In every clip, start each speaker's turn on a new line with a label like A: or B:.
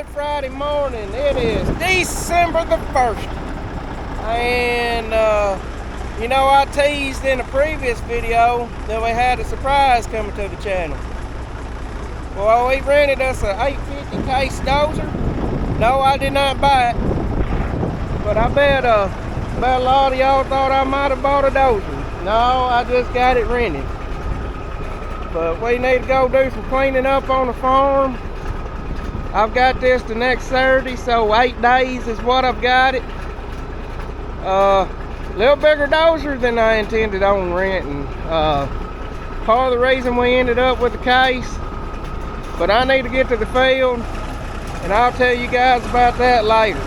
A: Good Friday morning. It is December the 1st. And, you know, I teased in a previous video that we had a surprise coming to the channel. Well, we rented us a 850 case Dozer. No, I did not buy it. But I bet a lot of y'all thought I might have bought a Dozer. No, I just got it rented. But we need to go do some cleaning up on the farm. I've got this the next Saturday, so 8 days is what I've got it. A little bigger Dozer than I intended on renting. Part of the reason we ended up with the case. But I need to get to the field, and I'll tell you guys about that later.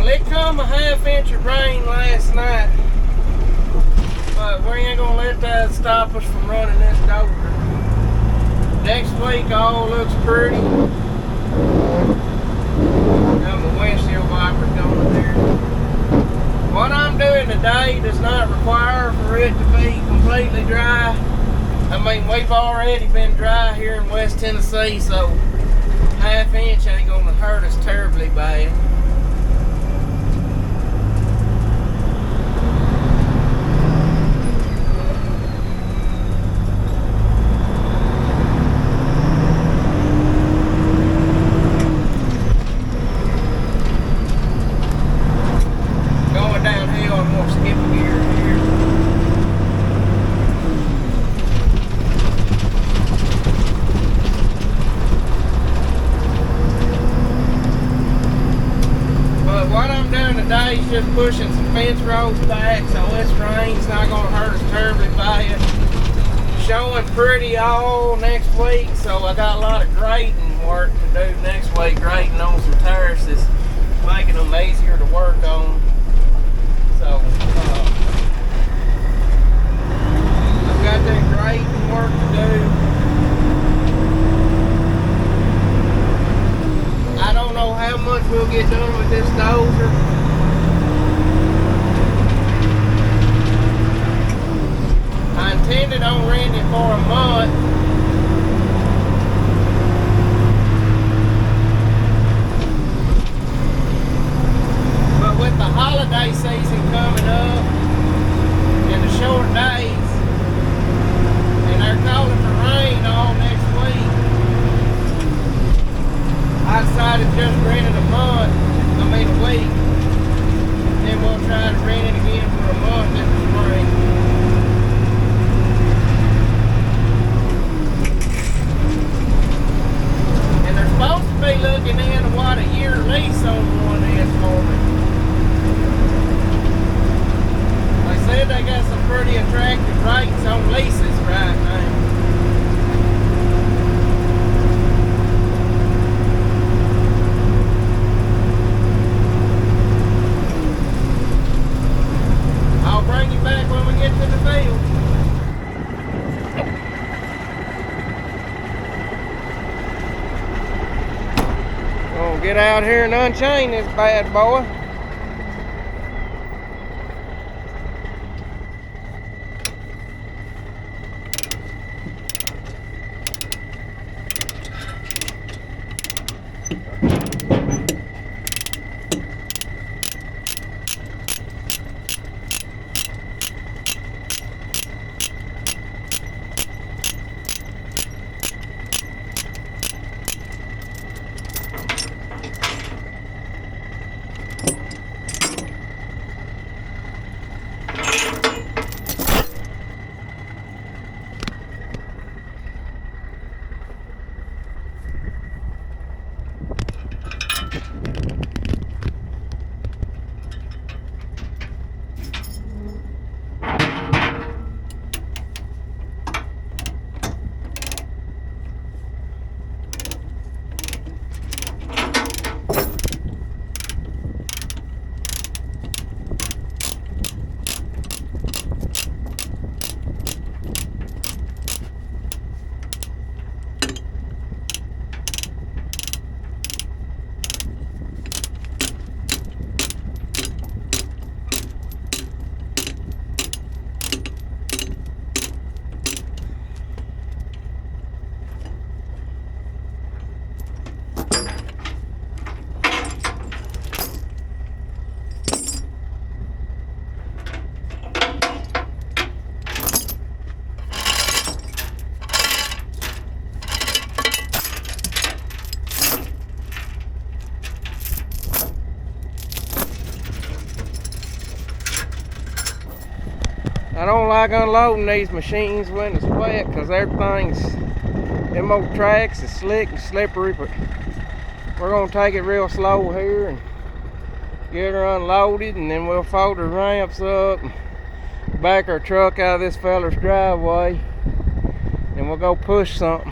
A: It come a half-inch of rain last night, but we ain't gonna let that stop us from running this Dozer. Next week all looks pretty. Got my windshield wipers going there. What I'm doing today does not require for it to be completely dry. I mean, we've already been dry here in West Tennessee, so half-inch ain't gonna hurt us terribly bad. Today's just pushing some fence rows back, so this rain's not going to hurt us terribly bad. Showing pretty all next week, so I got a lot of grading work to do next week, grading on some terraces, making them easier to work on. So I've got that grading work to do. I don't know how much we'll get done with this Dozer. I intended on renting it for a month. But with the holiday season coming up and the short days, and they're calling for rain all next week, I decided just rent it a week. Then we'll try to rent it again for a month in the spring. Supposed to be looking into what a year lease on one is for me. They said they got some pretty attractive rates on leases right now. I'll bring you back when we get to the field. Get out here and unchain this bad boy. don't like unloading these machines when it's wet, because them old tracks is slick and slippery, but we're going to take it real slow here and get her unloaded, and then we'll fold the ramps up and back our truck out of this feller's driveway, and we'll go push something.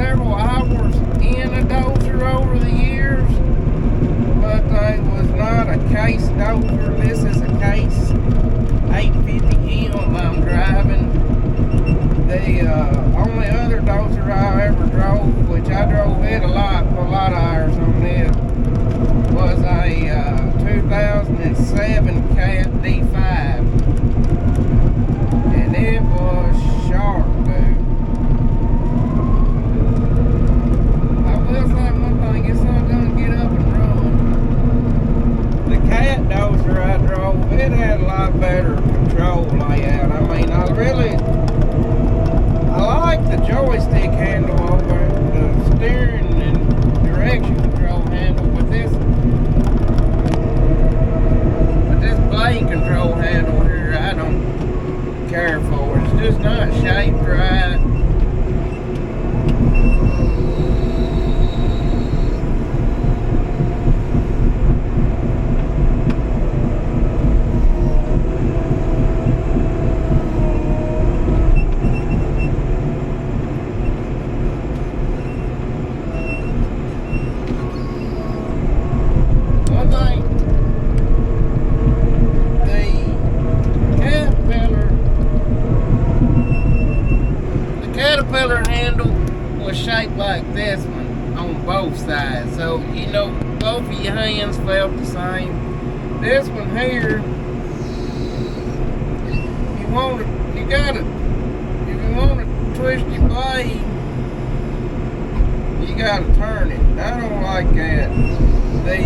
A: several hours in a dozer over the years, but they was not a case dozer. This is a case 850M I'm driving. The only other dozer I ever drove, which I drove it a lot of hours on it, was a 2007 Cat D5. And it was sharp, dude. I will say one thing, it's not gonna get up and run. The Cat dozer I drove, it had a lot better control layout. I mean, I like the joystick handle over the steering and direction control handle, but this blade control handle here, I don't care for. It's just not shaped right. Caterpillar handle was shaped like this one on both sides, so you know both of your hands felt the same. This one here, if you want to twist your blade, you gotta turn it. I don't like that. The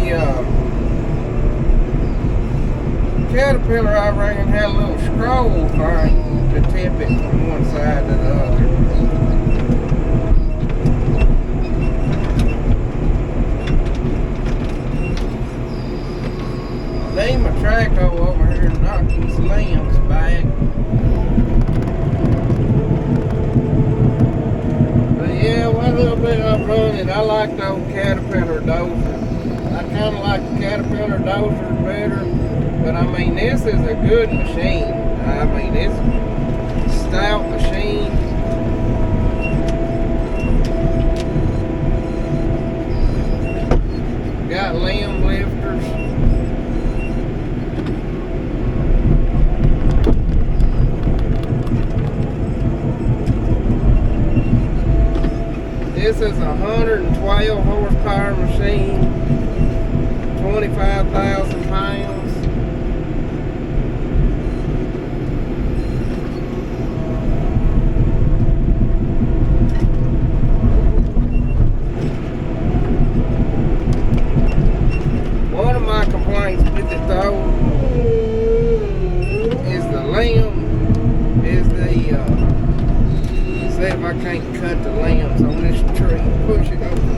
A: Caterpillar, I reckon, had a little scroll thing to tip it from one side to the other. Leave my traco over here and knock these limbs back. But yeah, one little bit I'm running, I like the old Caterpillar dozer. I kind of like the Caterpillar dozer better. But I mean, this is a good machine. I mean, it's a stout machine. Got limb lifters. This is a 112 horsepower machine, 25,000 pounds. One of my complaints with it though is the limb, see if I can't cut the limbs on this tree, push it over.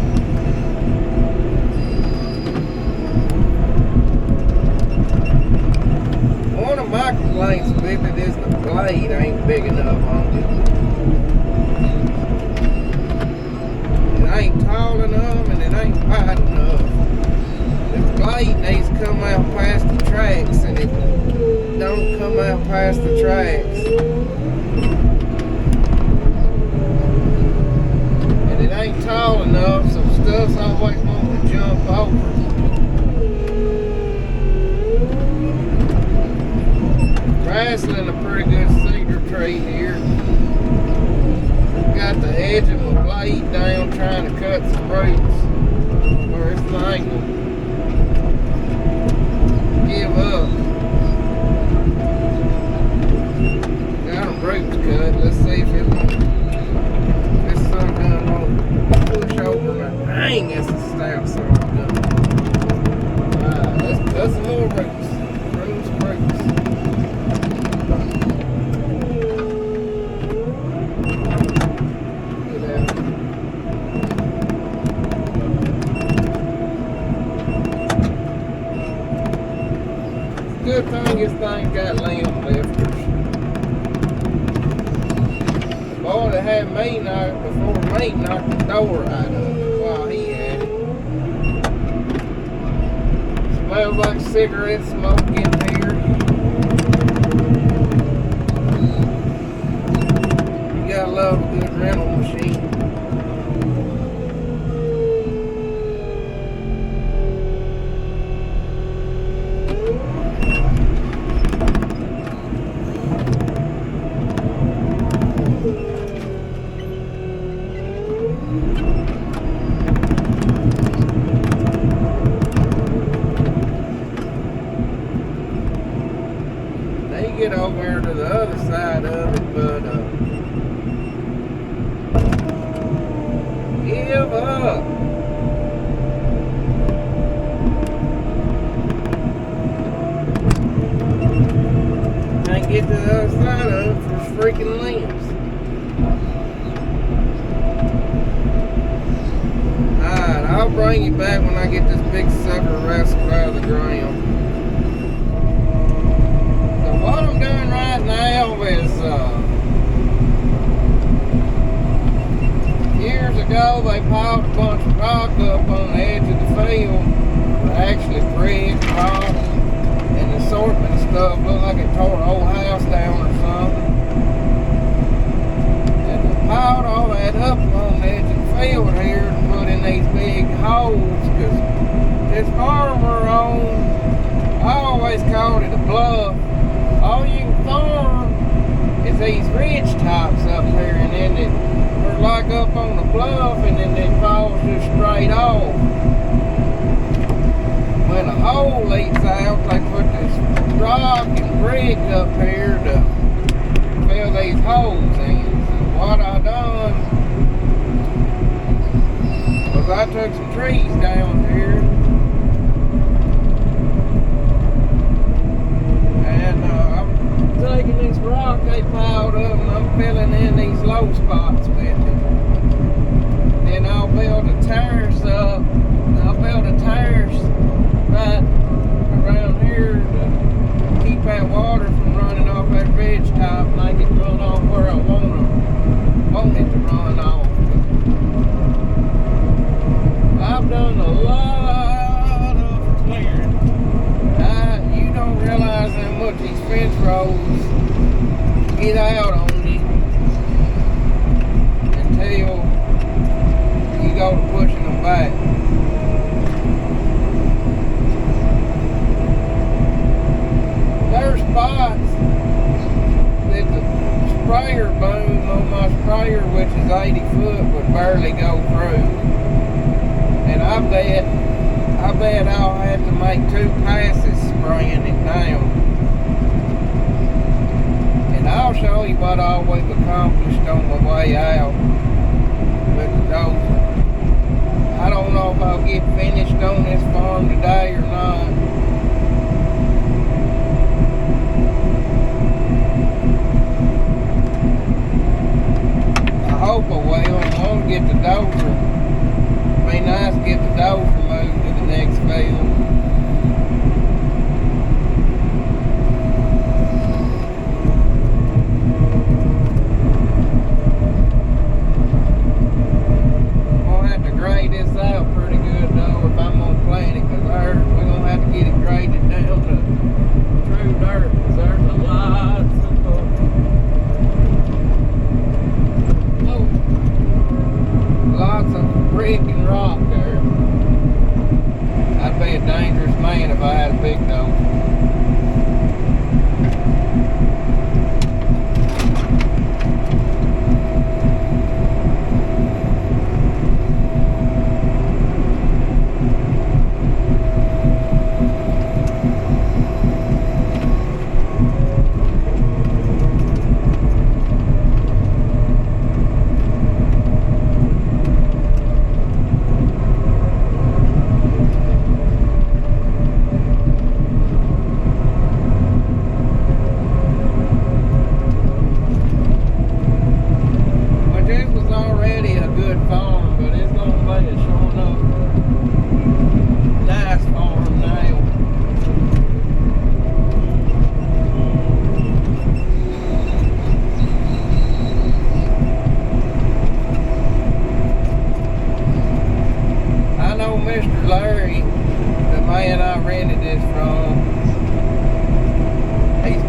A: One of my complaints with it is the blade ain't big enough on it. It ain't tall enough and it ain't wide enough. The blade needs to come out past the tracks, and it don't come out past the tracks. And it ain't tall enough, so stuff's always wanting to jump over. Wrestling a pretty good cedar tree here. Got the edge of my blade down trying to cut some roots where it's angle. Give up. Got them roots cut. Let's see if this sun gun won't push over my dang, it's a stout sun gun. Alright, let's cut some more roots. Roots. Get out. Good thing this thing got limb lifters. The boy that had me knocked before me knocked the door out of it while he had it. Smells like cigarette smoke in here. You gotta love a good rental machine. They get over here to the other side of it, but give up. Can't get to the other side of it for freaking limbs. Alright, I'll bring you back when I get this big sucker wrestled out of the ground. So what I'm doing right now is years ago they piled a bunch of rock up on the edge of the field. Actually brick, rock, and assortment of stuff. Looked like it tore an old house down or something. And they piled all that up on the edge of the field here and put in these big holes, because this farm we're on, I always called it a bluff. All you can farm is these ridge tops up here, and then we're like up on the bluff, and then it falls just straight off. When a hole leaks out, they put this rock and brick up here to fill these holes in. So what I done was I took some trees down here and I'm taking this rock they piled up and I'm filling in these low spots with it. Then I'll build a terrace up. I'll build a terrace right around here to keep that water from running off that ridge top, make it run off where I want it to run off. I've done a lot of clearing. You don't realize how much these fence rows get out on you until you go to pushing them back. There's spots that the sprayer boom on my sprayer, which is 80 foot, would barely go through. And I bet I'll have to make 2 passes spraying it down. And I'll show you what all we've accomplished on my way out with the dozer. I don't know if I'll get finished on this farm today or not. I hope I will. I want to get the dozer. It'd be nice to get the dozer moved to the next field. I'm going to have to grade this out pretty good though if I'm going to plant it, because we're going to have to get it graded down to true dirt, because there's a lot of lots of brick and rock there. I'd be a dangerous man if I had a big dozer.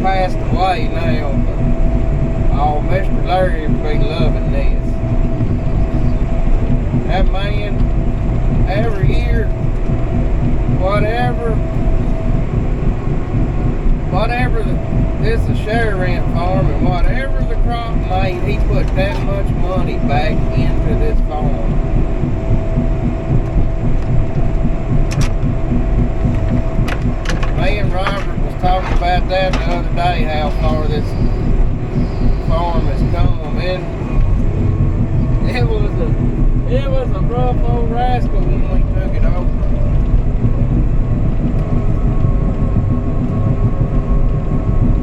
A: Passed away now, but oh, Mr. Larry would be loving this. That man, every year, whatever, this is a share rent farm, and whatever the crop made, he put that much money back into this farm. rough old rascal when we took it over.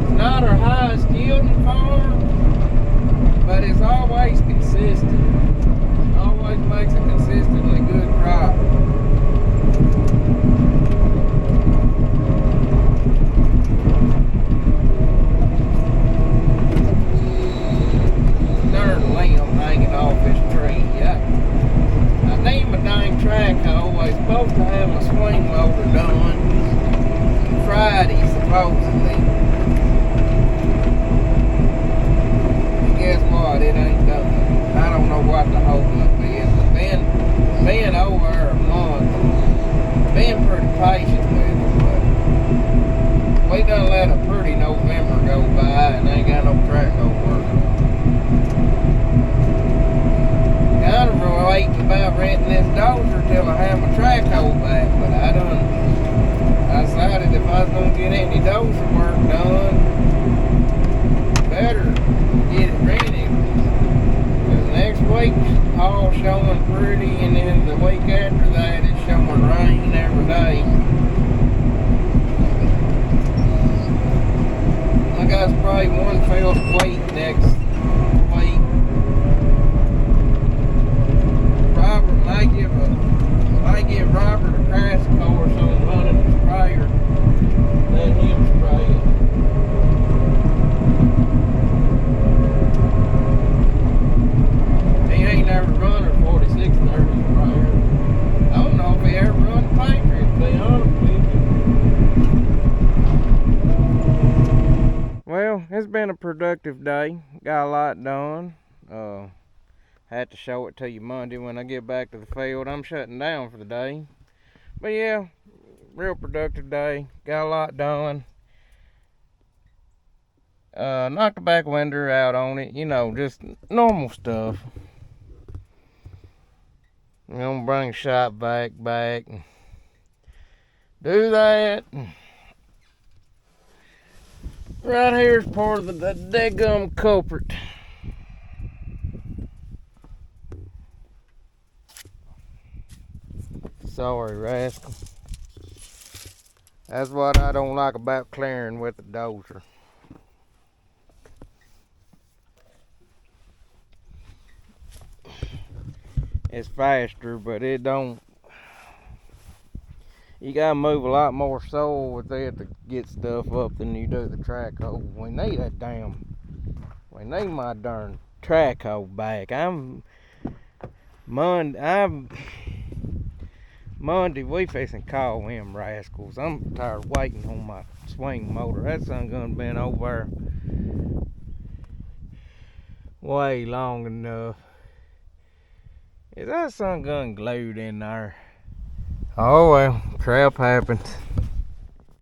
A: It's not our highest yielding farm, but it's always consistent. Always makes a consistently good crop. Darn limb hanging off this tree. I need my dang track hoe. I was supposed to have my swing motor done Friday, supposedly. And guess what? It ain't done. I don't know what the holdup is. But being over a month, being pretty patient with it, but we done let a pretty November go by and ain't got no track no work on. Kind of relating about renting this Dozer till I have my track hoe back, but I decided if I was gonna get any Dozer work done, better get it rented. Because next week's all showing pretty, and then the week after that it's showing rain every day. I got to spray one field of wheat next week. Robert might give Robert a crash course on running the sprayer. Let him spray it. He ain't never run a 4630 sprayer. I don't know if he ever run a Patriot, to be honest with you. Well, it's been a productive day. Got a lot done. Had to show it to you Monday when I get back to the field. I'm shutting down for the day. But yeah, real productive day. Got a lot done. Knocked the back window out on it. You know, just normal stuff. I'm gonna bring the shop back. Do that. Right here is part of the deadgum culprit. Sorry, rascal. That's what I don't like about clearing with the Dozer. It's faster, but it don't. You gotta move a lot more soil with it to get stuff up than you do the track hoe. We need my darn track hoe back. Monday, we fixing to call them rascals. I'm tired of waiting on my swing motor. That son gun been over way long enough. Is that son gun glued in there? Oh well, crap happens.